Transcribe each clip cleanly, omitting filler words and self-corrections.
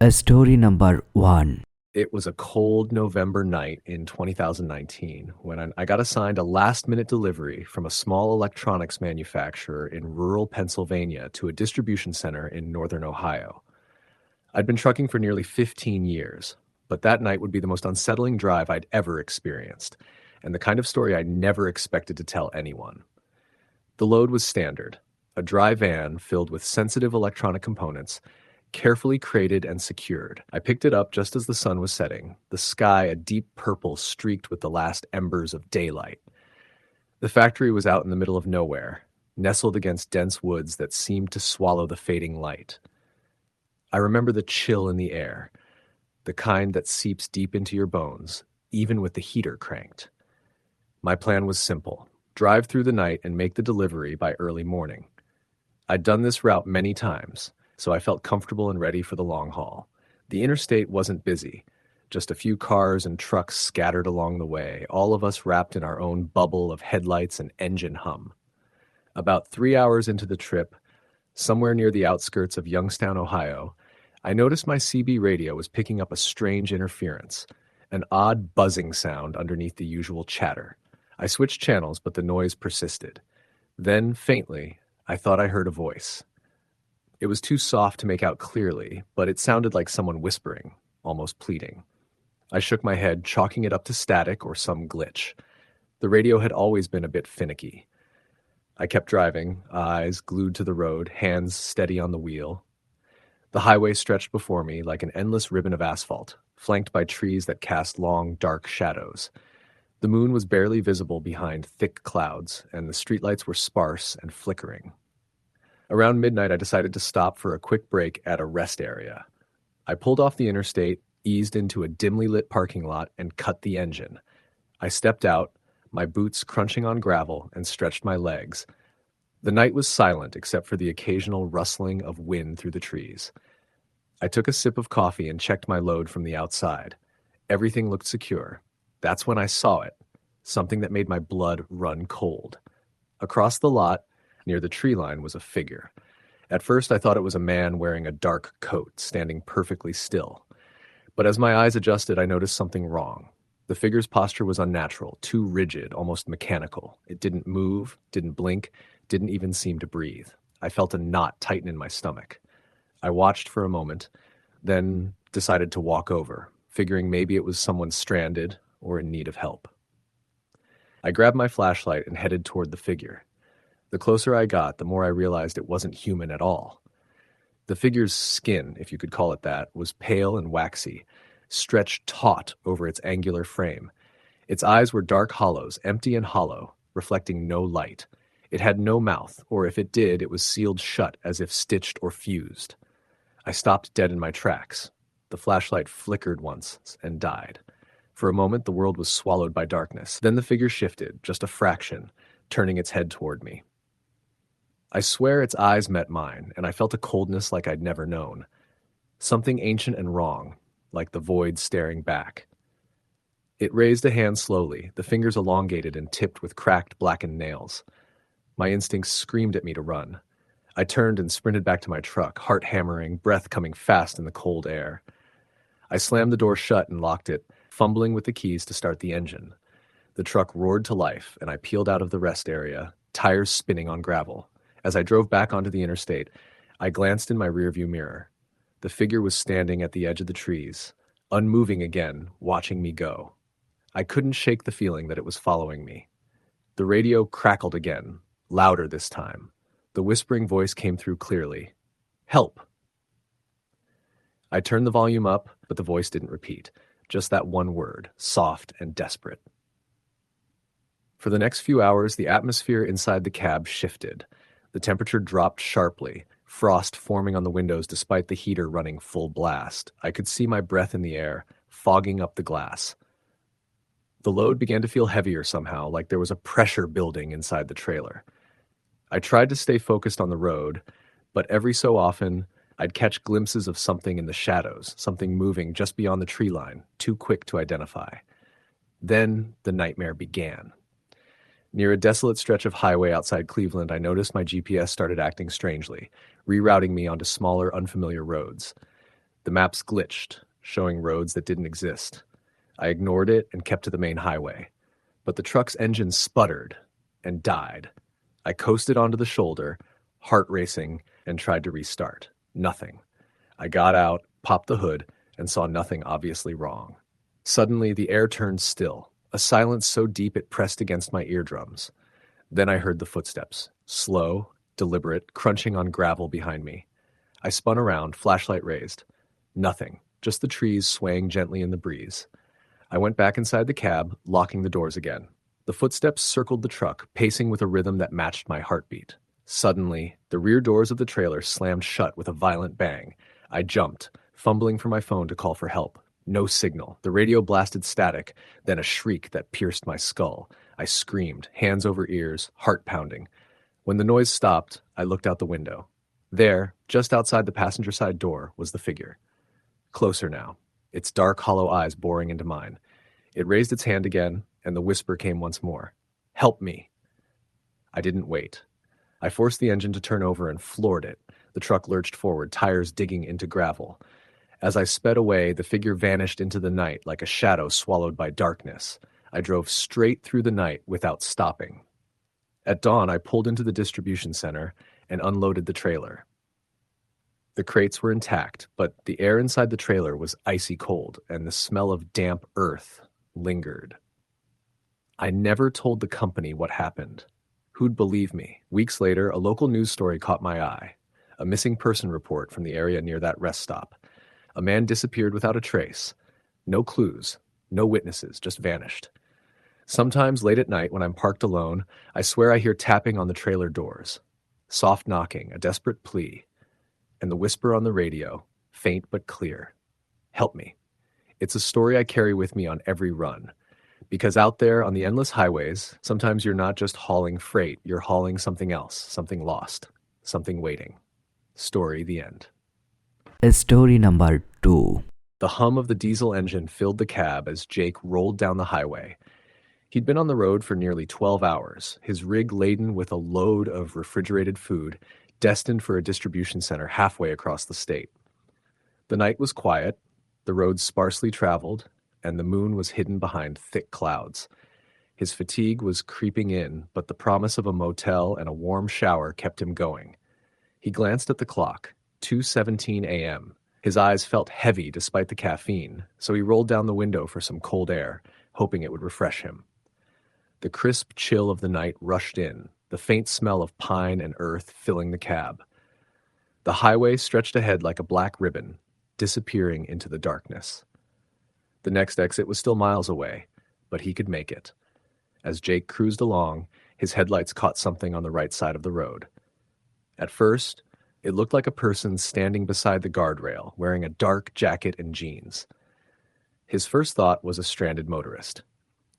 Story number one. It was a cold November night in 2019 when I got assigned a last-minute delivery from a small electronics manufacturer in rural Pennsylvania to a distribution center in northern Ohio. I'd been trucking for nearly 15 years, but that night would be the most unsettling drive I'd ever experienced, and the kind of story I never expected to tell anyone. The load was standard, a dry van filled with sensitive electronic components, carefully crated and secured. I picked it up just as the sun was setting, the sky a deep purple streaked with the last embers of daylight. The factory was out in the middle of nowhere, nestled against dense woods that seemed to swallow the fading light. I remember the chill in the air, the kind that seeps deep into your bones, even with the heater cranked. My plan was simple: drive through the night and make the delivery by early morning. I'd done this route many times, so I felt comfortable and ready for the long haul. The interstate wasn't busy, just a few cars and trucks scattered along the way, all of us wrapped in our own bubble of headlights and engine hum. About 3 hours into the trip, somewhere near the outskirts of Youngstown, Ohio, I noticed my CB radio was picking up a strange interference, an odd buzzing sound underneath the usual chatter. I switched channels, but the noise persisted. Then, faintly, I thought I heard a voice. It was too soft to make out clearly, but it sounded like someone whispering, almost pleading. I shook my head, chalking it up to static or some glitch. The radio had always been a bit finicky. I kept driving, eyes glued to the road, hands steady on the wheel. The highway stretched before me like an endless ribbon of asphalt, flanked by trees that cast long, dark shadows. The moon was barely visible behind thick clouds, and the streetlights were sparse and flickering. Around midnight, I decided to stop for a quick break at a rest area. I pulled off the interstate, eased into a dimly lit parking lot, and cut the engine. I stepped out, my boots crunching on gravel, and stretched my legs. The night was silent except for the occasional rustling of wind through the trees. I took a sip of coffee and checked my load from the outside. Everything looked secure. That's when I saw it, something that made my blood run cold. Across the lot, near the tree line, was a figure. At first, I thought it was a man wearing a dark coat, standing perfectly still. But as my eyes adjusted, I noticed something wrong. The figure's posture was unnatural, too rigid, almost mechanical. It didn't move, didn't blink, didn't even seem to breathe. I felt a knot tighten in my stomach. I watched for a moment, then decided to walk over, figuring maybe it was someone stranded or in need of help. I grabbed my flashlight and headed toward the figure. The closer I got, the more I realized it wasn't human at all. The figure's skin, if you could call it that, was pale and waxy, stretched taut over its angular frame. Its eyes were dark hollows, empty and hollow, reflecting no light. It had no mouth, or if it did, it was sealed shut as if stitched or fused. I stopped dead in my tracks. The flashlight flickered once and died. For a moment, the world was swallowed by darkness. Then the figure shifted, just a fraction, turning its head toward me. I swear its eyes met mine, and I felt a coldness like I'd never known. Something ancient and wrong, like the void staring back. It raised a hand slowly, the fingers elongated and tipped with cracked, blackened nails. My instincts screamed at me to run. I turned and sprinted back to my truck, heart hammering, breath coming fast in the cold air. I slammed the door shut and locked it, fumbling with the keys to start the engine. The truck roared to life, and I peeled out of the rest area, tires spinning on gravel. As I drove back onto the interstate, I glanced in my rearview mirror. The figure was standing at the edge of the trees, unmoving again, watching me go. I couldn't shake the feeling that it was following me. The radio crackled again, louder this time. The whispering voice came through clearly. "Help!" I turned the volume up, but the voice didn't repeat. Just that one word, soft and desperate. For the next few hours, the atmosphere inside the cab shifted. The temperature dropped sharply, frost forming on the windows despite the heater running full blast. I could see my breath in the air, fogging up the glass. The load began to feel heavier somehow, like there was a pressure building inside the trailer. I tried to stay focused on the road, but every so often, I'd catch glimpses of something in the shadows, something moving just beyond the tree line, too quick to identify. Then the nightmare began. Near a desolate stretch of highway outside Cleveland, I noticed my GPS started acting strangely, rerouting me onto smaller, unfamiliar roads. The maps glitched, showing roads that didn't exist. I ignored it and kept to the main highway. But the truck's engine sputtered and died. I coasted onto the shoulder, heart racing, and tried to restart. Nothing. I got out, popped the hood, and saw nothing obviously wrong. Suddenly, the air turned still, a silence so deep it pressed against my eardrums. Then I heard the footsteps, slow, deliberate, crunching on gravel behind me. I spun around, flashlight raised. Nothing, just the trees swaying gently in the breeze. I went back inside the cab, locking the doors again. The footsteps circled the truck, pacing with a rhythm that matched my heartbeat. Suddenly, the rear doors of the trailer slammed shut with a violent bang. I jumped, fumbling for my phone to call for help. No signal. The radio blasted static, then a shriek that pierced my skull. I screamed, hands over ears, heart pounding. When the noise stopped, I looked out the window. There, just outside the passenger side door, was the figure. Closer now, its dark, hollow eyes boring into mine. It raised its hand again, and the whisper came once more. "Help me." I didn't wait. I forced the engine to turn over and floored it. The truck lurched forward, tires digging into gravel. As I sped away, the figure vanished into the night like a shadow swallowed by darkness. I drove straight through the night without stopping. At dawn, I pulled into the distribution center and unloaded the trailer. The crates were intact, but the air inside the trailer was icy cold, and the smell of damp earth lingered. I never told the company what happened. Who'd believe me? Weeks later, a local news story caught my eye. A missing person report from the area near that rest stop. A man disappeared without a trace. No clues, no witnesses, just vanished. Sometimes late at night when I'm parked alone, I swear I hear tapping on the trailer doors. Soft knocking, a desperate plea. And the whisper on the radio, faint but clear. Help me. It's a story I carry with me on every run. Because out there on the endless highways, sometimes you're not just hauling freight, you're hauling something else, something lost, something waiting. Story, the end. Story number 2. The hum of the diesel engine filled the cab as Jake rolled down the highway. He'd been on the road for nearly 12 hours, his rig laden with a load of refrigerated food, destined for a distribution center halfway across the state. The night was quiet, the roads sparsely traveled, and the moon was hidden behind thick clouds. His fatigue was creeping in, but the promise of a motel and a warm shower kept him going. He glanced at the clock, 2:17 a.m. His eyes felt heavy despite the caffeine, so he rolled down the window for some cold air, hoping it would refresh him. The crisp chill of the night rushed in, the faint smell of pine and earth filling the cab. The highway stretched ahead like a black ribbon, disappearing into the darkness. The next exit was still miles away, but he could make it. As Jake cruised along, his headlights caught something on the right side of the road. At first, it looked like a person standing beside the guardrail, wearing a dark jacket and jeans. His first thought was a stranded motorist.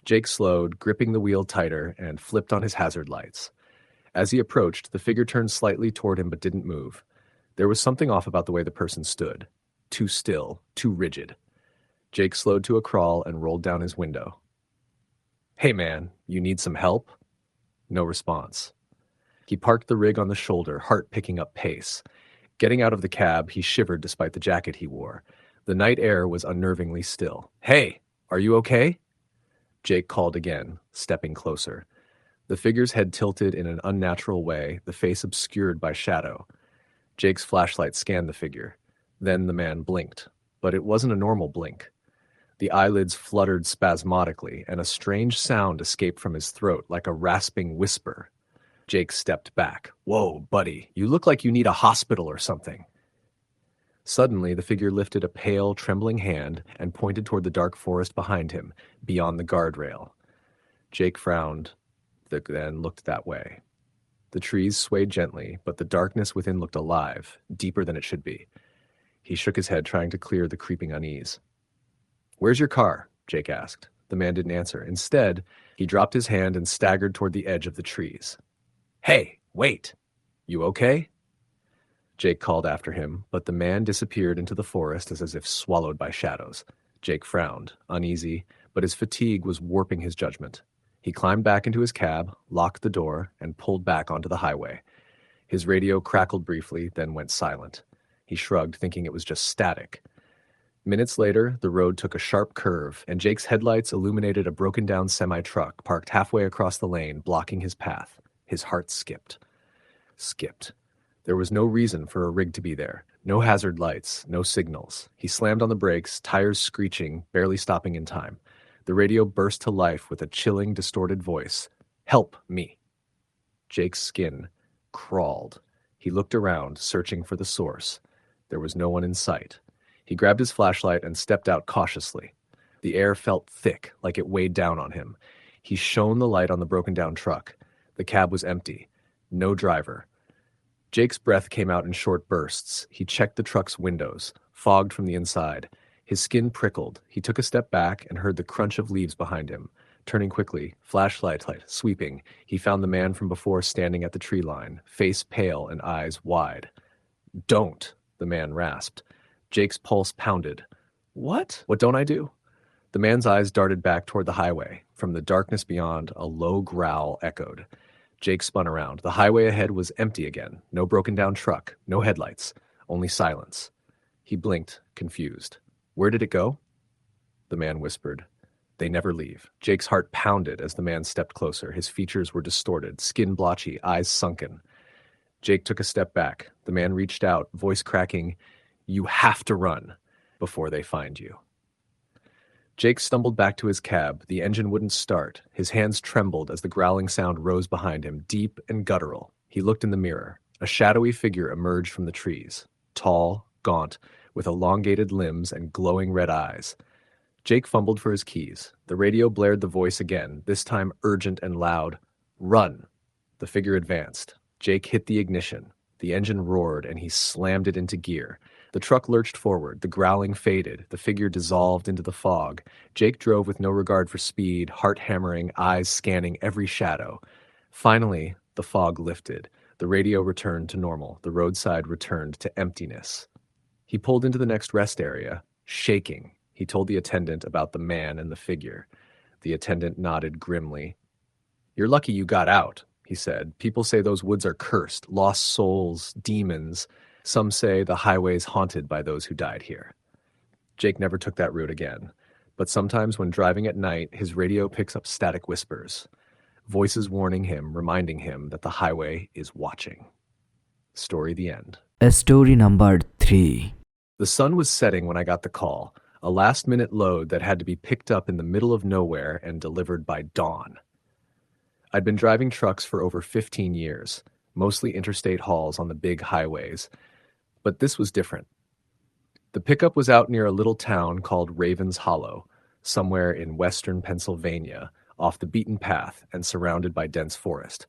Jake slowed, gripping the wheel tighter, and flipped on his hazard lights. As he approached, the figure turned slightly toward him but didn't move. There was something off about the way the person stood. Too still, too rigid. Jake slowed to a crawl and rolled down his window. "Hey man, you need some help?" No response. He parked the rig on the shoulder, heart picking up pace. Getting out of the cab, he shivered despite the jacket he wore. The night air was unnervingly still. "Hey, are you okay?" Jake called again, stepping closer. The figure's head tilted in an unnatural way, the face obscured by shadow. Jake's flashlight scanned the figure. Then the man blinked. But it wasn't a normal blink. The eyelids fluttered spasmodically, and a strange sound escaped from his throat, like a rasping whisper. Jake stepped back. "Whoa, buddy, you look like you need a hospital or something." Suddenly, the figure lifted a pale, trembling hand and pointed toward the dark forest behind him, beyond the guardrail. Jake frowned, then looked that way. The trees swayed gently, but the darkness within looked alive, deeper than it should be. He shook his head, trying to clear the creeping unease. "Where's your car?" Jake asked. The man didn't answer. Instead, he dropped his hand and staggered toward the edge of the trees. "Hey, wait! You okay?" Jake called after him, but the man disappeared into the forest as if swallowed by shadows. Jake frowned, uneasy, but his fatigue was warping his judgment. He climbed back into his cab, locked the door, and pulled back onto the highway. His radio crackled briefly, then went silent. He shrugged, thinking it was just static. Minutes later, the road took a sharp curve, and Jake's headlights illuminated a broken-down semi-truck parked halfway across the lane, blocking his path. His heart skipped. Skipped. There was no reason for a rig to be there. No hazard lights, no signals. He slammed on the brakes, tires screeching, barely stopping in time. The radio burst to life with a chilling, distorted voice. "Help me." Jake's skin crawled. He looked around, searching for the source. There was no one in sight. He grabbed his flashlight and stepped out cautiously. The air felt thick, like it weighed down on him. He shone the light on the broken-down truck. The cab was empty. No driver. Jake's breath came out in short bursts. He checked the truck's windows, fogged from the inside. His skin prickled. He took a step back and heard the crunch of leaves behind him. Turning quickly, flashlight light sweeping, he found the man from before standing at the tree line, face pale and eyes wide. "Don't," the man rasped. Jake's pulse pounded. What don't I do?" The man's eyes darted back toward the highway. From the darkness beyond, a low growl echoed. Jake spun around. The highway ahead was empty again. No broken-down truck, no headlights, only silence. He blinked, confused. "Where did it go?" The man whispered. "They never leave." Jake's heart pounded as the man stepped closer. His features were distorted, skin blotchy, eyes sunken. Jake took a step back. The man reached out, voice cracking, "You have to run before they find you." Jake stumbled back to his cab. The engine wouldn't start. His hands trembled as the growling sound rose behind him, deep and guttural. He looked in the mirror. A shadowy figure emerged from the trees. Tall, gaunt, with elongated limbs and glowing red eyes. Jake fumbled for his keys. The radio blared the voice again, this time urgent and loud. "Run!" The figure advanced. Jake hit the ignition. The engine roared, and he slammed it into gear. The truck lurched forward. The growling faded. The figure dissolved into the fog. Jake drove with no regard for speed, heart hammering, eyes scanning every shadow. Finally, the fog lifted. The radio returned to normal. The roadside returned to emptiness. He pulled into the next rest area, shaking. He told the attendant about the man and the figure. The attendant nodded grimly. "You're lucky you got out," he said. "People say those woods are cursed, lost souls, demons. Some say the highway's haunted by those who died here." Jake never took that route again. But sometimes when driving at night, his radio picks up static whispers. Voices warning him, reminding him that the highway is watching. Story the end. Story number 3. The sun was setting when I got the call. A last-minute load that had to be picked up in the middle of nowhere and delivered by dawn. I'd been driving trucks for over 15 years, mostly interstate hauls on the big highways. But this was different. The pickup was out near a little town called Ravens Hollow, somewhere in western Pennsylvania, off the beaten path and surrounded by dense forest.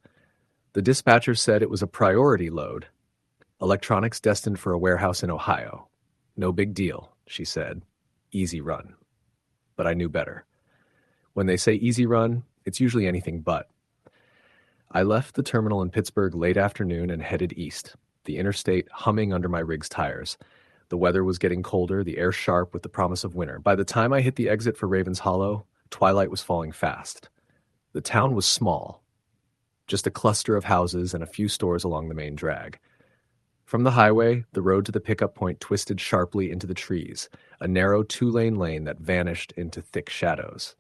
The dispatcher said it was a priority load. Electronics destined for a warehouse in Ohio. "No big deal," she said. "Easy run." But I knew better. When they say easy run, it's usually anything but. I left the terminal in Pittsburgh late afternoon and headed east, the interstate humming under my rig's tires. The weather was getting colder, the air sharp with the promise of winter. By the time I hit the exit for Ravens Hollow, twilight was falling fast. The town was small, just a cluster of houses and a few stores along the main drag. From the highway, the road to the pickup point twisted sharply into the trees, a narrow 2-lane lane that vanished into thick shadows.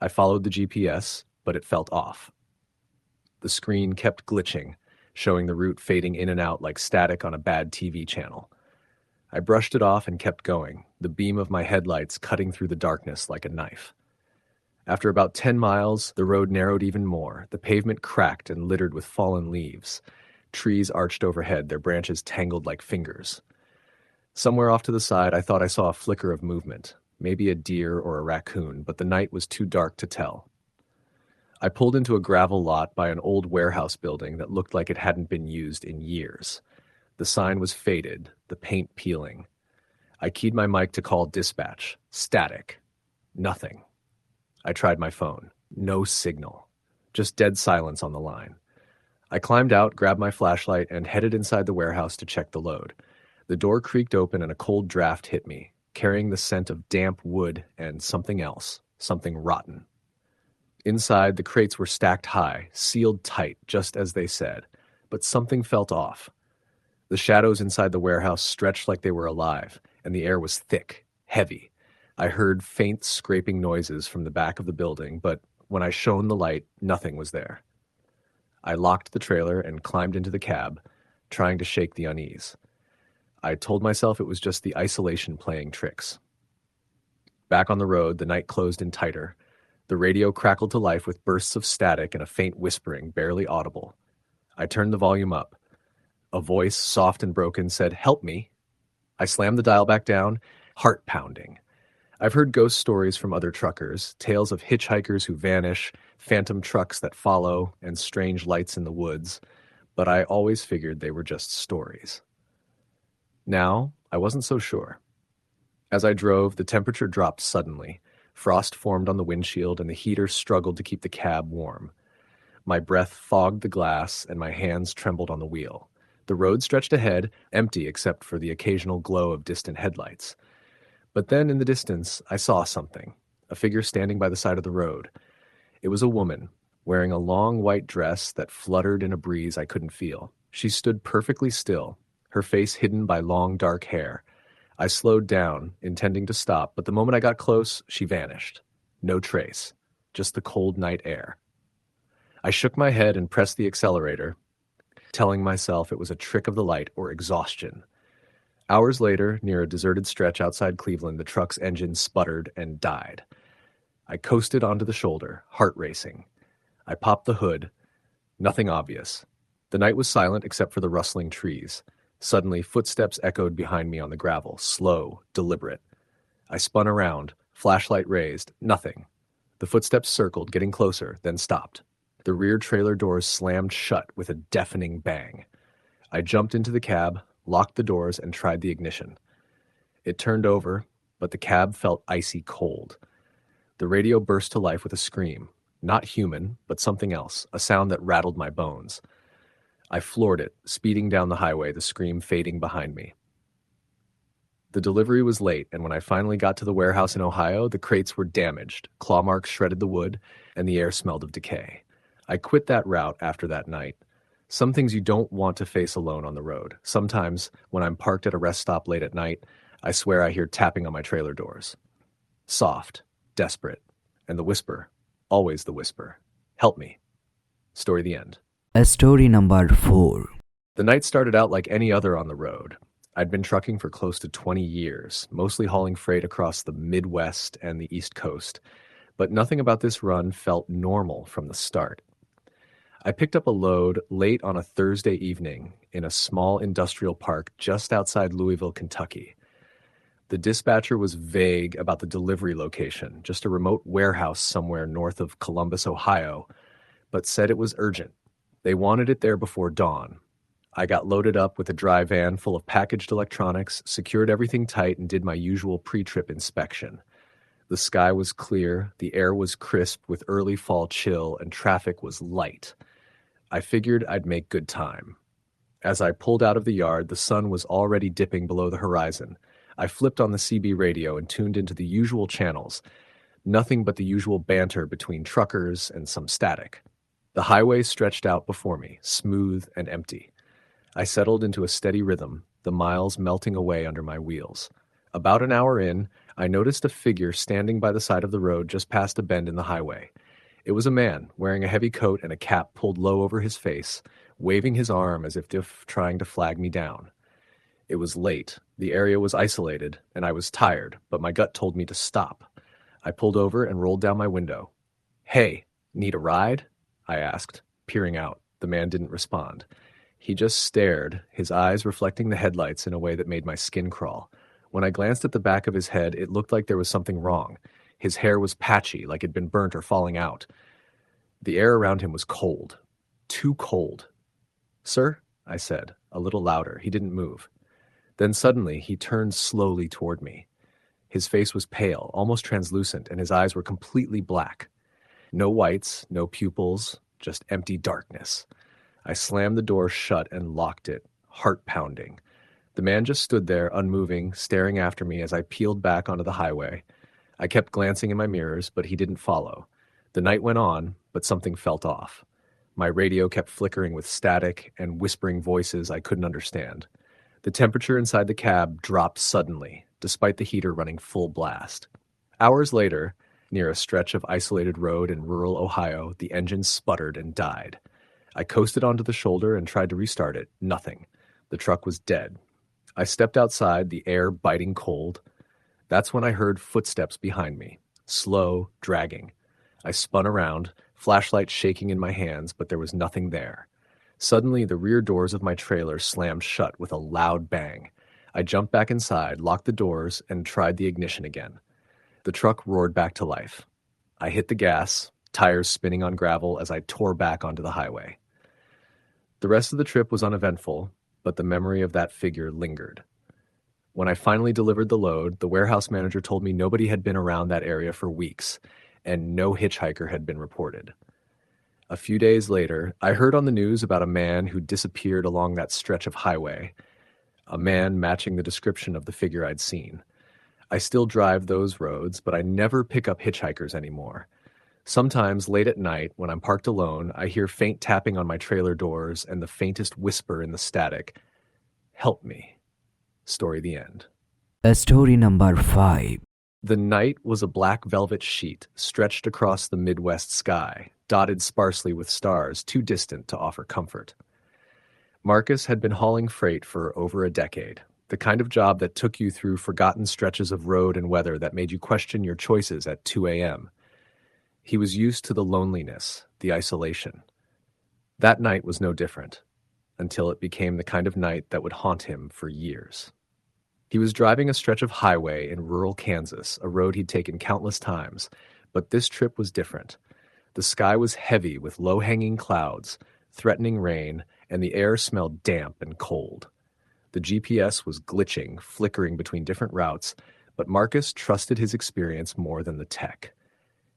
I followed the GPS, but it felt off. The screen kept glitching, showing the route fading in and out like static on a bad TV channel. I brushed it off and kept going, the beam of my headlights cutting through the darkness like a knife. After about 10 miles, the road narrowed even more. The pavement cracked and littered with fallen leaves. Trees arched overhead, their branches tangled like fingers. Somewhere off to the side, I thought I saw a flicker of movement, maybe a deer or a raccoon, but the night was too dark to tell. I pulled into a gravel lot by an old warehouse building that looked like it hadn't been used in years. The sign was faded, the paint peeling. I keyed my mic to call dispatch. Static. Nothing. I tried my phone. No signal. Just dead silence on the line. I climbed out, grabbed my flashlight, and headed inside the warehouse to check the load. The door creaked open and a cold draft hit me, carrying the scent of damp wood and something else, something rotten. Inside, the crates were stacked high, sealed tight, just as they said, but something felt off. The shadows inside the warehouse stretched like they were alive, and the air was thick, heavy. I heard faint scraping noises from the back of the building, but when I shone the light, nothing was there. I locked the trailer and climbed into the cab, trying to shake the unease. I told myself it was just the isolation playing tricks. Back on the road, the night closed in tighter. The radio crackled to life with bursts of static and a faint whispering, barely audible. I turned the volume up. A voice, soft and broken, said, "Help me." I slammed the dial back down, heart pounding. I've heard ghost stories from other truckers, tales of hitchhikers who vanish, phantom trucks that follow, and strange lights in the woods, but I always figured they were just stories. Now, I wasn't so sure. As I drove, the temperature dropped suddenly. Frost formed on the windshield, and the heater struggled to keep the cab warm. My breath fogged the glass, and my hands trembled on the wheel. The road stretched ahead, empty except for the occasional glow of distant headlights. But then, in the distance, I saw something, a figure standing by the side of the road. It was a woman, wearing a long white dress that fluttered in a breeze I couldn't feel. She stood perfectly still, her face hidden by long dark hair. I slowed down, intending to stop, but the moment I got close, she vanished. No trace, just the cold night air. I shook my head and pressed the accelerator, telling myself it was a trick of the light or exhaustion. Hours later, near a deserted stretch outside Cleveland, the truck's engine sputtered and died. I coasted onto the shoulder, heart racing. I popped the hood. Nothing obvious. The night was silent except for the rustling trees. Suddenly, footsteps echoed behind me on the gravel, slow, deliberate. I spun around, flashlight raised, nothing. The footsteps circled, getting closer, then stopped. The rear trailer doors slammed shut with a deafening bang. I jumped into the cab, locked the doors, and tried the ignition. It turned over, but the cab felt icy cold. The radio burst to life with a scream. Not human, but something else, a sound that rattled my bones. I floored it, speeding down the highway, the scream fading behind me. The delivery was late, and when I finally got to the warehouse in Ohio, the crates were damaged, claw marks shredded the wood, and the air smelled of decay. I quit that route after that night. Some things you don't want to face alone on the road. Sometimes, when I'm parked at a rest stop late at night, I swear I hear tapping on my trailer doors. Soft, desperate, and the whisper, always the whisper, "Help me." Story the end. Story number 4. The night started out like any other on the road. I'd been trucking for close to 20 years, mostly hauling freight across the Midwest and the East Coast, but nothing about this run felt normal from the start. I picked up a load late on a Thursday evening in a small industrial park just outside Louisville, Kentucky. The dispatcher was vague about the delivery location, just a remote warehouse somewhere north of Columbus, Ohio, but said it was urgent. They wanted it there before dawn. I got loaded up with a dry van full of packaged electronics, secured everything tight, and did my usual pre-trip inspection. The sky was clear, the air was crisp with early fall chill, and traffic was light. I figured I'd make good time. As I pulled out of the yard, the sun was already dipping below the horizon. I flipped on the CB radio and tuned into the usual channels. Nothing but the usual banter between truckers and some static. The highway stretched out before me, smooth and empty. I settled into a steady rhythm, the miles melting away under my wheels. About an hour in, I noticed a figure standing by the side of the road just past a bend in the highway. It was a man, wearing a heavy coat and a cap pulled low over his face, waving his arm as if trying to flag me down. It was late, the area was isolated, and I was tired, but my gut told me to stop. I pulled over and rolled down my window. "Hey, need a ride?" I asked, peering out. The man didn't respond. He just stared, his eyes reflecting the headlights in a way that made my skin crawl. When I glanced at the back of his head, it looked like there was something wrong. His hair was patchy, like it'd been burnt or falling out. The air around him was cold. Too cold. "Sir?" I said, a little louder. He didn't move. Then suddenly, he turned slowly toward me. His face was pale, almost translucent, and his eyes were completely black. No whites, no pupils, just empty darkness. I slammed the door shut and locked it, heart pounding. The man just stood there, unmoving, staring after me as I peeled back onto the highway. I kept glancing in my mirrors, but he didn't follow. The night went on, but something felt off. My radio kept flickering with static and whispering voices I couldn't understand. The temperature inside the cab dropped suddenly. despite the heater running full blast. Hours later, near a stretch of isolated road in rural Ohio, the engine sputtered and died. I coasted onto the shoulder and tried to restart it. Nothing. The truck was dead. I stepped outside, the air biting cold. That's when I heard footsteps behind me, slow, dragging. I spun around, flashlight shaking in my hands, but there was nothing there. Suddenly, the rear doors of my trailer slammed shut with a loud bang. I jumped back inside, locked the doors, and tried the ignition again. The truck roared back to life. I hit the gas, tires spinning on gravel as I tore back onto the highway. The rest of the trip was uneventful, but the memory of that figure lingered. When I finally delivered the load, the warehouse manager told me nobody had been around that area for weeks, and no hitchhiker had been reported. A few days later, I heard on the news about a man who disappeared along that stretch of highway, a man matching the description of the figure I'd seen. I still drive those roads, but I never pick up hitchhikers anymore. Sometimes, late at night, when I'm parked alone, I hear faint tapping on my trailer doors and the faintest whisper in the static, "Help me." Story the end. Story number 5. The night was a black velvet sheet stretched across the Midwest sky, dotted sparsely with stars too distant to offer comfort. Marcus had been hauling freight for over a decade, the kind of job that took you through forgotten stretches of road and weather that made you question your choices at 2 a.m. He was used to the loneliness, the isolation. That night was no different, until it became the kind of night that would haunt him for years. He was driving a stretch of highway in rural Kansas, a road he'd taken countless times, but this trip was different. The sky was heavy with low-hanging clouds, threatening rain, and the air smelled damp and cold. The GPS was glitching, flickering between different routes, but Marcus trusted his experience more than the tech.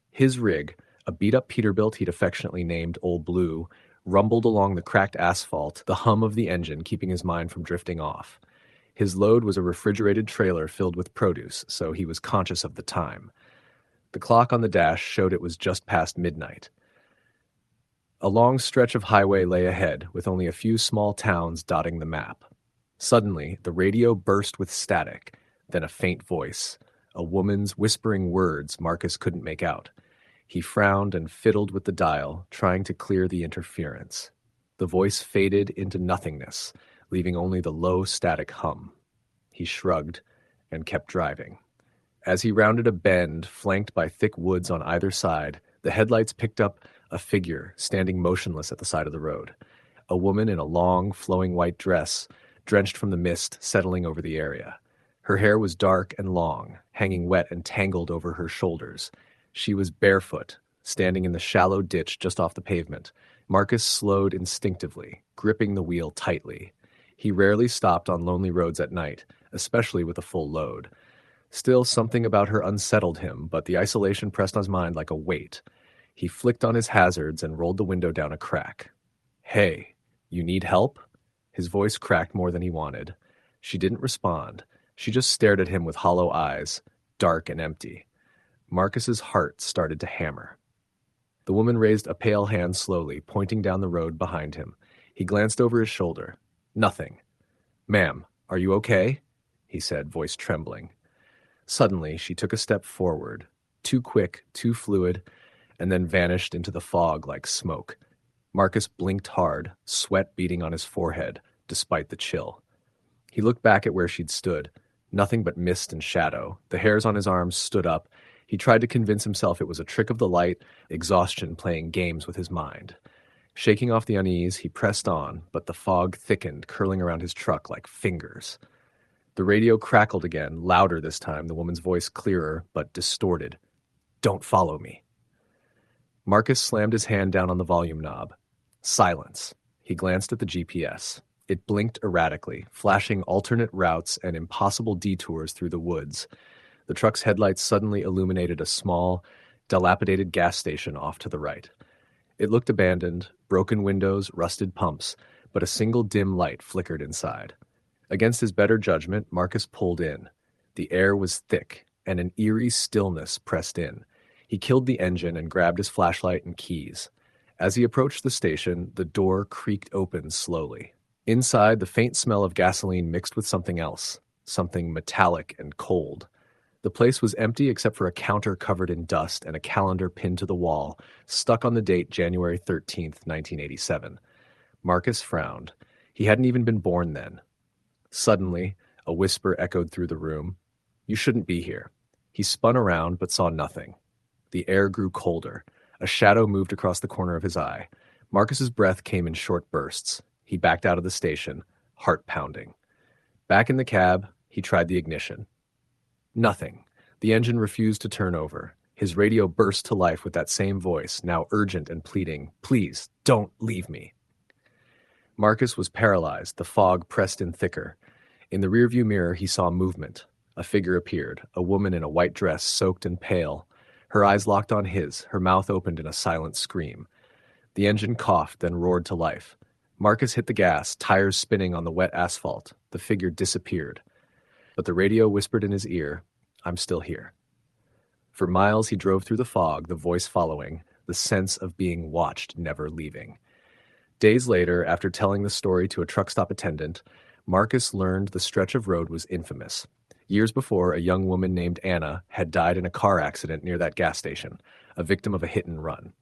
His rig, a beat-up Peterbilt he'd affectionately named Old Blue, rumbled along the cracked asphalt, the hum of the engine keeping his mind from drifting off. His load was a refrigerated trailer filled with produce, so he was conscious of the time. The clock on the dash showed it was just past midnight. A long stretch of highway lay ahead, with only a few small towns dotting the map. Suddenly, the radio burst with static, then a faint voice, a woman's whispering words Marcus couldn't make out. He frowned and fiddled with the dial, trying to clear the interference. The voice faded into nothingness, leaving only the low static hum. He shrugged and kept driving. As he rounded a bend, flanked by thick woods on either side, the headlights picked up a figure standing motionless at the side of the road. A woman in a long, flowing white dress, drenched from the mist settling over the area. Her hair was dark and long, hanging wet and tangled over her shoulders. She was barefoot, standing in the shallow ditch just off the pavement. Marcus slowed instinctively, gripping the wheel tightly. He rarely stopped on lonely roads at night, especially with a full load. Still, something about her unsettled him, but the isolation pressed on his mind like a weight. He flicked on his hazards and rolled the window down a crack. "Hey, you need help?" His voice cracked more than he wanted. She didn't respond. She just stared at him with hollow eyes, dark and empty. Marcus's heart started to hammer. The woman raised a pale hand slowly, pointing down the road behind him. He glanced over his shoulder. Nothing. "Ma'am, are you okay?" he said, voice trembling. Suddenly, she took a step forward, too quick, too fluid, and then vanished into the fog like smoke. Marcus blinked hard, sweat beading on his forehead, despite the chill. He looked back at where she'd stood. Nothing but mist and shadow. The hairs on his arms stood up. He tried to convince himself it was a trick of the light, exhaustion playing games with his mind. Shaking off the unease, he pressed on, but the fog thickened, curling around his truck like fingers. The radio crackled again, louder this time, the woman's voice clearer, but distorted. "Don't follow me." Marcus slammed his hand down on the volume knob. Silence. He glanced at the GPS. It blinked erratically, flashing alternate routes and impossible detours through the woods. The truck's headlights suddenly illuminated a small, dilapidated gas station off to the right. It looked abandoned, broken windows, rusted pumps, but a single dim light flickered inside. Against his better judgment, Marcus pulled in. The air was thick, and an eerie stillness pressed in. He killed the engine and grabbed his flashlight and keys. As he approached the station, the door creaked open slowly. Inside, the faint smell of gasoline mixed with something else, something metallic and cold. The place was empty except for a counter covered in dust and a calendar pinned to the wall, stuck on the date January 13th, 1987. Marcus frowned. He hadn't even been born then. Suddenly, a whisper echoed through the room. "You shouldn't be here." He spun around but saw nothing. The air grew colder. A shadow moved across the corner of his eye. Marcus's breath came in short bursts. He backed out of the station, heart pounding. Back in the cab, he tried the ignition. Nothing. The engine refused to turn over. His radio burst to life with that same voice, now urgent and pleading, "Please, don't leave me." Marcus was paralyzed. The fog pressed in thicker. In the rearview mirror, he saw movement. A figure appeared, a woman in a white dress, soaked and pale. Her eyes locked on his, her mouth opened in a silent scream. The engine coughed, then roared to life. Marcus hit the gas, tires spinning on the wet asphalt. The figure disappeared. But the radio whispered in his ear, "I'm still here." For miles he drove through the fog, the voice following, the sense of being watched never leaving. Days later, after telling the story to a truck stop attendant, Marcus learned the stretch of road was infamous. Years before, a young woman named Anna had died in a car accident near that gas station, a victim of a hit and run.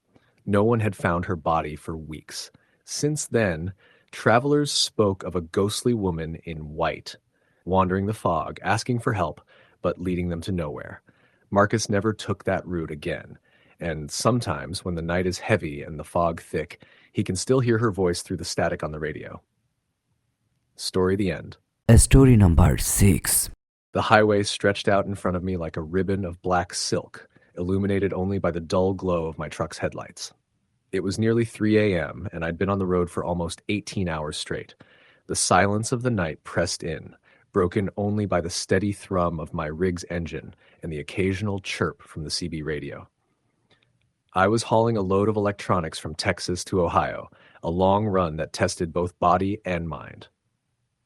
No one had found her body for weeks. Since then, travelers spoke of a ghostly woman in white, wandering the fog, asking for help, but leading them to nowhere. Marcus never took that route again, and sometimes, when the night is heavy and the fog thick, he can still hear her voice through the static on the radio. Story the end. Story number 6. The highway stretched out in front of me like a ribbon of black silk, illuminated only by the dull glow of my truck's headlights. It was nearly 3 a.m., and I'd been on the road for almost 18 hours straight. The silence of the night pressed in, broken only by the steady thrum of my rig's engine and the occasional chirp from the CB radio. I was hauling a load of electronics from Texas to Ohio, a long run that tested both body and mind.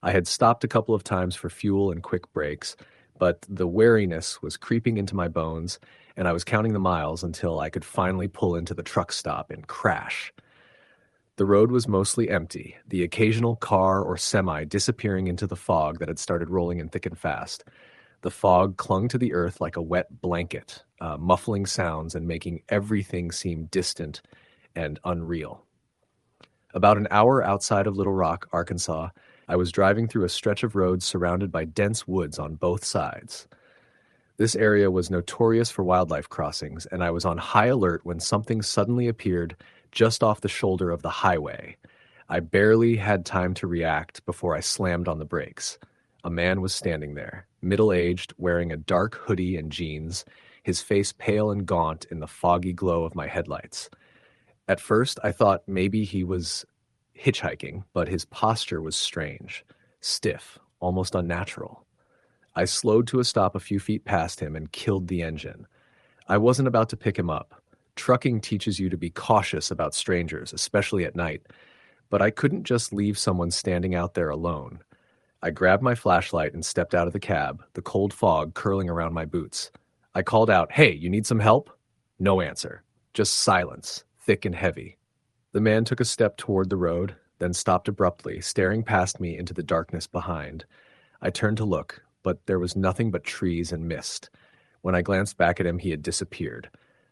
I had stopped a couple of times for fuel and quick breaks, but the wariness was creeping into my bones, and I was counting the miles until I could finally pull into the truck stop and crash. The road was mostly empty, the occasional car or semi disappearing into the fog that had started rolling in thick and fast. The fog clung to the earth like a wet blanket, muffling sounds and making everything seem distant and unreal. About an hour outside of Little Rock, Arkansas, I was driving through a stretch of roads surrounded by dense woods on both sides. This area was notorious for wildlife crossings, and I was on high alert when something suddenly appeared just off the shoulder of the highway. I barely had time to react before I slammed on the brakes. A man was standing there, middle-aged, wearing a dark hoodie and jeans, his face pale and gaunt in the foggy glow of my headlights. At first, I thought maybe he was hitchhiking, but his posture was strange, stiff, almost unnatural. I slowed to a stop a few feet past him and killed the engine. I wasn't about to pick him up. Trucking teaches you to be cautious about strangers, especially at night, but I couldn't just leave someone standing out there alone. I grabbed my flashlight and stepped out of the cab, the cold fog curling around my boots. I called out, "Hey, you need some help?" No answer, just silence, thick and heavy. The man took a step toward the road, then stopped abruptly, staring past me into the darkness behind. I turned to look, but there was nothing but trees and mist. When I glanced back at him, he had disappeared.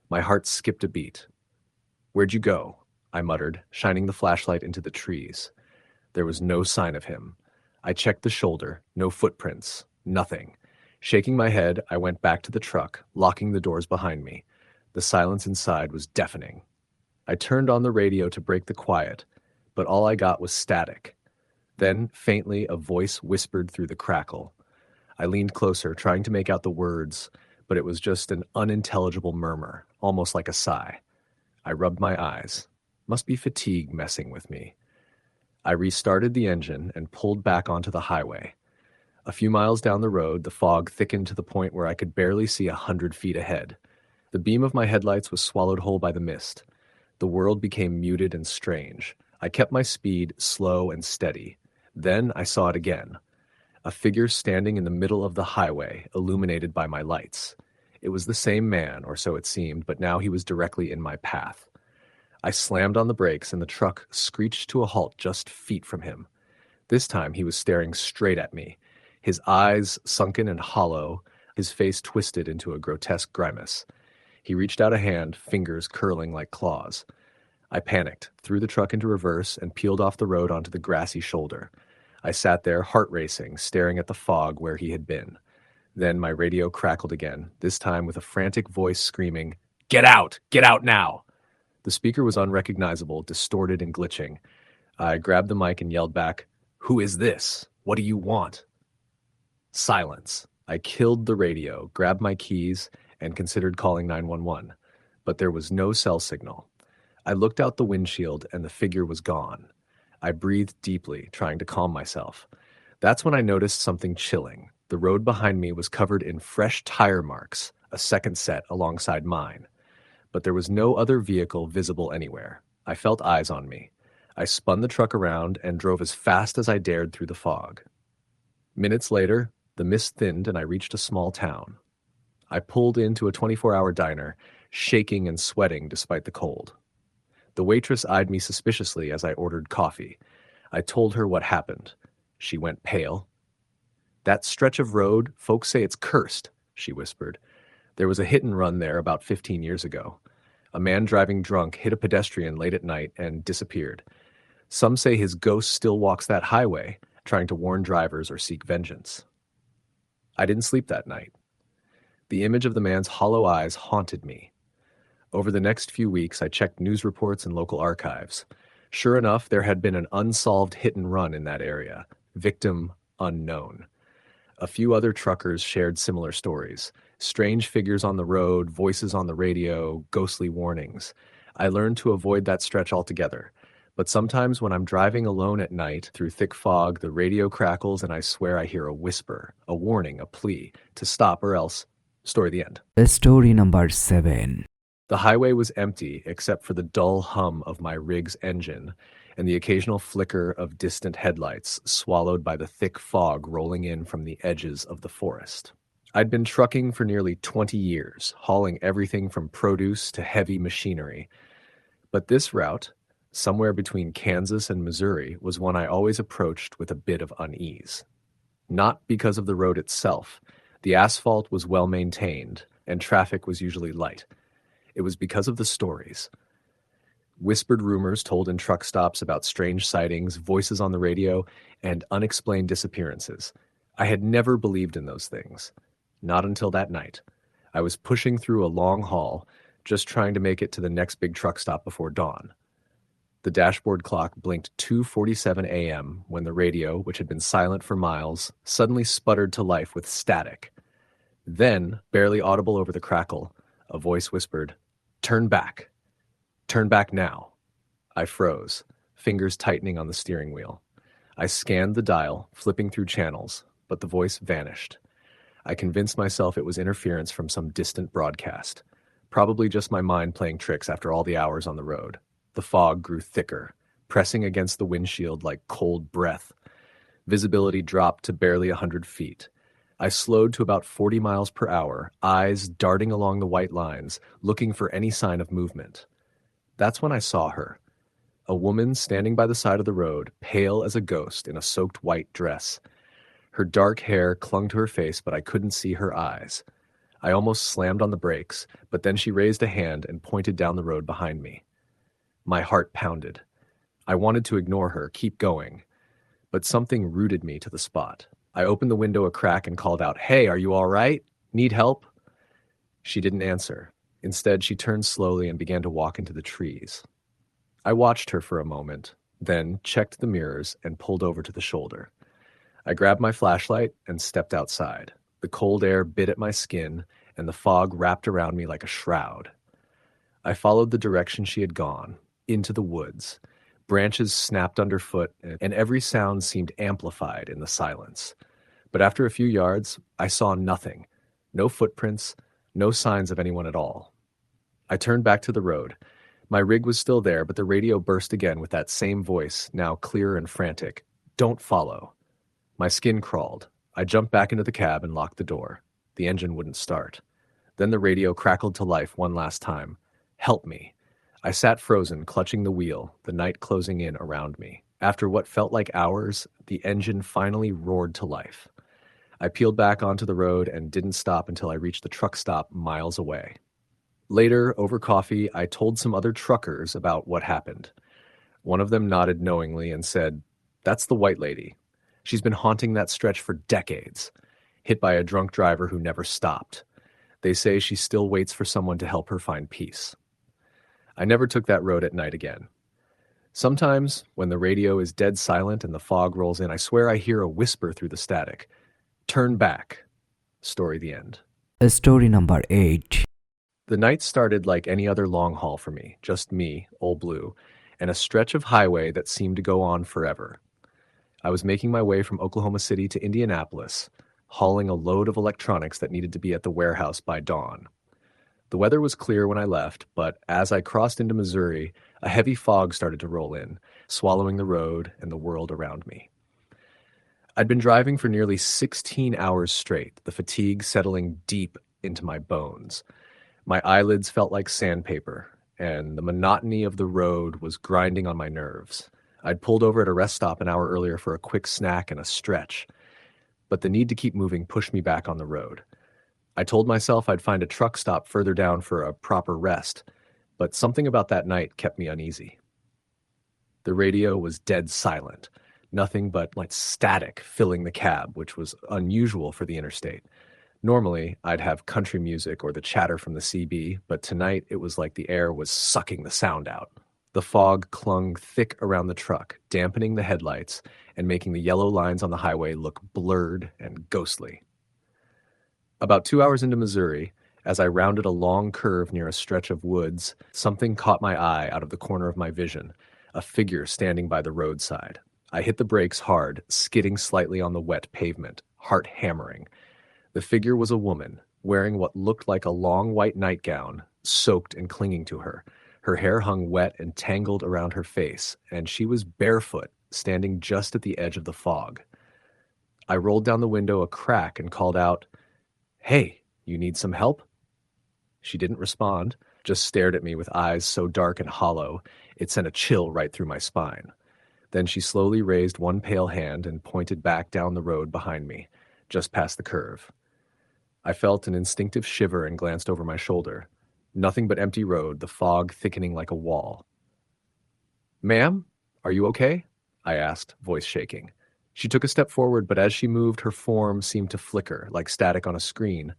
My heart skipped a beat. "Where'd you go?" I muttered, shining the flashlight into the trees. There was no sign of him. I checked the shoulder, no footprints, nothing. Shaking my head, I went back to the truck, locking the doors behind me. The silence inside was deafening. I turned on the radio to break the quiet, but all I got was static. Then, faintly, a voice whispered through the crackle. I leaned closer, trying to make out the words, but it was just an unintelligible murmur, almost like a sigh. I rubbed my eyes. Must be fatigue messing with me. I restarted the engine and pulled back onto the highway. A few miles down the road, the fog thickened to the point where I could barely see 100 feet ahead. The beam of my headlights was swallowed whole by the mist. The world became muted and strange. I kept my speed slow and steady. Then I saw it again. A figure standing in the middle of the highway, illuminated by my lights. It was the same man, or so it seemed, but now he was directly in my path. I slammed on the brakes and the truck screeched to a halt just feet from him. This time he was staring straight at me. his eyes sunken and hollow, his face twisted into a grotesque grimace. He reached out a hand, fingers curling like claws. I panicked, threw the truck into reverse, and peeled off the road onto the grassy shoulder. I sat there, heart racing, staring at the fog where he had been. Then my radio crackled again, this time with a frantic voice screaming, "Get out! Get out now!" The speaker was unrecognizable, distorted and glitching. I grabbed the mic and yelled back, "Who is this? What do you want?" Silence. I killed the radio, grabbed my keys, and considered calling 911. But there was no cell signal. I looked out the windshield and the figure was gone. I breathed deeply, trying to calm myself. That's when I noticed something chilling. The road behind me was covered in fresh tire marks, a second set alongside mine. But there was no other vehicle visible anywhere. I felt eyes on me. I spun the truck around and drove as fast as I dared through the fog. Minutes later, the mist thinned and I reached a small town. I pulled into a 24-hour diner, shaking and sweating despite the cold. The waitress eyed me suspiciously as I ordered coffee. I told her what happened. She went pale. "That stretch of road, folks say it's cursed," she whispered. "There was a hit and run there about 15 years ago. A man driving drunk hit a pedestrian late at night and disappeared. Some say his ghost still walks that highway, trying to warn drivers or seek vengeance." I didn't sleep that night. The image of the man's hollow eyes haunted me. Over the next few weeks, I checked news reports and local archives. Sure enough, there had been an unsolved hit and run in that area. Victim unknown. A few other truckers shared similar stories. Strange figures on the road, voices on the radio, ghostly warnings. I learned to avoid that stretch altogether. But sometimes when I'm driving alone at night through thick fog, the radio crackles and I swear I hear a whisper, a warning, a plea to stop or else. Story the end. Story number 7. The highway was empty except for the dull hum of my rig's engine and the occasional flicker of distant headlights swallowed by the thick fog rolling in from the edges of the forest. I'd been trucking for nearly 20 years, hauling everything from produce to heavy machinery. But this route, somewhere between Kansas and Missouri, was one I always approached with a bit of unease. Not because of the road itself. The asphalt was well maintained and traffic was usually light. It was because of the stories. Whispered rumors told in truck stops about strange sightings, voices on the radio, and unexplained disappearances. I had never believed in those things. Not until that night. I was pushing through a long haul, just trying to make it to the next big truck stop before dawn. The dashboard clock blinked 2:47 a.m. when the radio, which had been silent for miles, suddenly sputtered to life with static. Then, barely audible over the crackle, a voice whispered, "Turn back. Turn back now." I froze, fingers tightening on the steering wheel. I scanned the dial, flipping through channels, but the voice vanished. I convinced myself it was interference from some distant broadcast. Probably just my mind playing tricks after all the hours on the road. The fog grew thicker, pressing against the windshield like cold breath. Visibility dropped to barely 100 feet. I slowed to about 40 miles per hour, eyes darting along the white lines, looking for any sign of movement. That's when I saw her. A woman standing by the side of the road, pale as a ghost in a soaked white dress. Her dark hair clung to her face, but I couldn't see her eyes. I almost slammed on the brakes, but then she raised a hand and pointed down the road behind me. My heart pounded. I wanted to ignore her, keep going, but something rooted me to the spot. I opened the window a crack and called out, "Hey, are you all right? Need help?" She didn't answer. Instead, she turned slowly and began to walk into the trees. I watched her for a moment, then checked the mirrors and pulled over to the shoulder. I grabbed my flashlight and stepped outside. The cold air bit at my skin, and the fog wrapped around me like a shroud. I followed the direction she had gone, into the woods. Branches snapped underfoot, and every sound seemed amplified in the silence. But after a few yards, I saw nothing. No footprints, no signs of anyone at all. I turned back to the road. My rig was still there, but the radio burst again with that same voice, now clear and frantic. "Don't follow." My skin crawled. I jumped back into the cab and locked the door. The engine wouldn't start. Then the radio crackled to life one last time. "Help me." I sat frozen, clutching the wheel, the night closing in around me. After what felt like hours, the engine finally roared to life. I peeled back onto the road and didn't stop until I reached the truck stop miles away. Later, over coffee, I told some other truckers about what happened. One of them nodded knowingly and said, "That's the white lady. She's been haunting that stretch for decades, hit by a drunk driver who never stopped. They say she still waits for someone to help her find peace." I never took that road at night again. Sometimes, when the radio is dead silent and the fog rolls in, I swear I hear a whisper through the static. "Turn back." Story the end. Story number 8. The night started like any other long haul for me, just me, Old Blue, and a stretch of highway that seemed to go on forever. I was making my way from Oklahoma City to Indianapolis, hauling a load of electronics that needed to be at the warehouse by dawn. The weather was clear when I left, but as I crossed into Missouri, a heavy fog started to roll in, swallowing the road and the world around me. I'd been driving for nearly 16 hours straight, the fatigue settling deep into my bones. My eyelids felt like sandpaper, and the monotony of the road was grinding on my nerves. I'd pulled over at a rest stop an hour earlier for a quick snack and a stretch, but the need to keep moving pushed me back on the road. I told myself I'd find a truck stop further down for a proper rest, but something about that night kept me uneasy. The radio was dead silent, nothing but like static filling the cab, which was unusual for the interstate. Normally, I'd have country music or the chatter from the CB, but tonight it was like the air was sucking the sound out. The fog clung thick around the truck, dampening the headlights and making the yellow lines on the highway look blurred and ghostly. About 2 hours into Missouri, as I rounded a long curve near a stretch of woods, something caught my eye out of the corner of my vision, a figure standing by the roadside. I hit the brakes hard, skidding slightly on the wet pavement, heart hammering. The figure was a woman, wearing what looked like a long white nightgown, soaked and clinging to her. Her hair hung wet and tangled around her face, and she was barefoot, standing just at the edge of the fog. I rolled down the window a crack and called out, "Hey, you need some help?" She didn't respond, just stared at me with eyes so dark and hollow, it sent a chill right through my spine. Then she slowly raised one pale hand and pointed back down the road behind me, just past the curve. I felt an instinctive shiver and glanced over my shoulder. Nothing but empty road, the fog thickening like a wall. "Ma'am, are you okay?" I asked, voice shaking. She took a step forward, but as she moved, her form seemed to flicker, like static on a screen.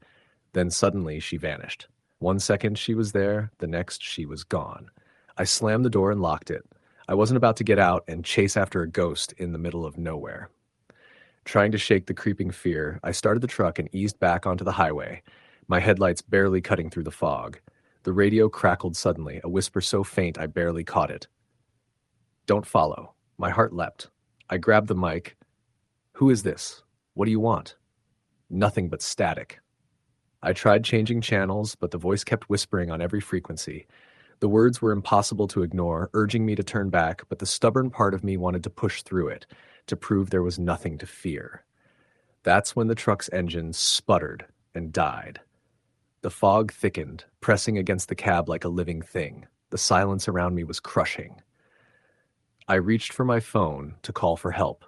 Then suddenly she vanished. 1 second she was there, the next she was gone. I slammed the door and locked it. I wasn't about to get out and chase after a ghost in the middle of nowhere. Trying to shake the creeping fear, I started the truck and eased back onto the highway, my headlights barely cutting through the fog. The radio crackled suddenly, a whisper so faint I barely caught it. "Don't follow." My heart leapt. I grabbed the mic. "Who is this? What do you want?" Nothing but static. I tried changing channels, but the voice kept whispering on every frequency. The words were impossible to ignore, urging me to turn back, but the stubborn part of me wanted to push through it, to prove there was nothing to fear. That's when the truck's engine sputtered and died. The fog thickened, pressing against the cab like a living thing. The silence around me was crushing. I reached for my phone to call for help.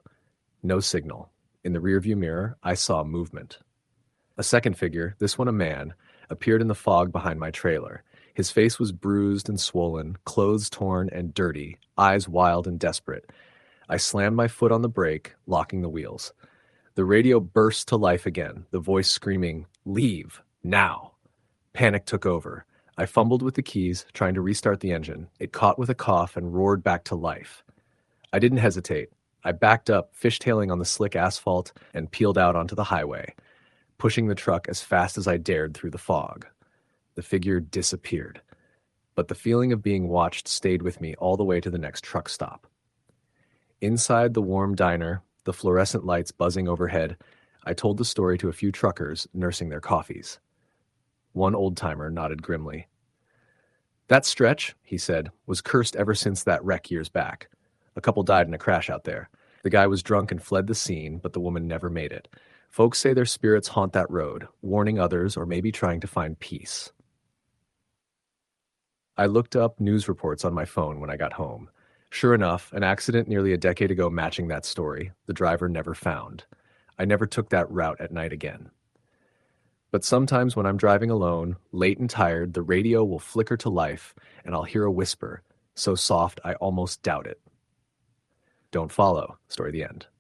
No signal. In the rearview mirror, I saw movement. A second figure, this one a man, appeared in the fog behind my trailer. His face was bruised and swollen, clothes torn and dirty, eyes wild and desperate. I slammed my foot on the brake, locking the wheels. The radio burst to life again, the voice screaming, "Leave, now." Panic took over. I fumbled with the keys, trying to restart the engine. It caught with a cough and roared back to life. I didn't hesitate. I backed up, fishtailing on the slick asphalt, and peeled out onto the highway, pushing the truck as fast as I dared through the fog. The figure disappeared, but the feeling of being watched stayed with me all the way to the next truck stop. Inside the warm diner, the fluorescent lights buzzing overhead, I told the story to a few truckers nursing their coffees. One old-timer nodded grimly. "That stretch," he said, "was cursed ever since that wreck years back. A couple died in a crash out there. The guy was drunk and fled the scene, but the woman never made it. Folks say their spirits haunt that road, warning others or maybe trying to find peace." I looked up news reports on my phone when I got home. Sure enough, an accident nearly a decade ago matching that story, the driver never found. I never took that route at night again. But sometimes when I'm driving alone, late and tired, the radio will flicker to life and I'll hear a whisper, so soft I almost doubt it. Don't follow. Story the end.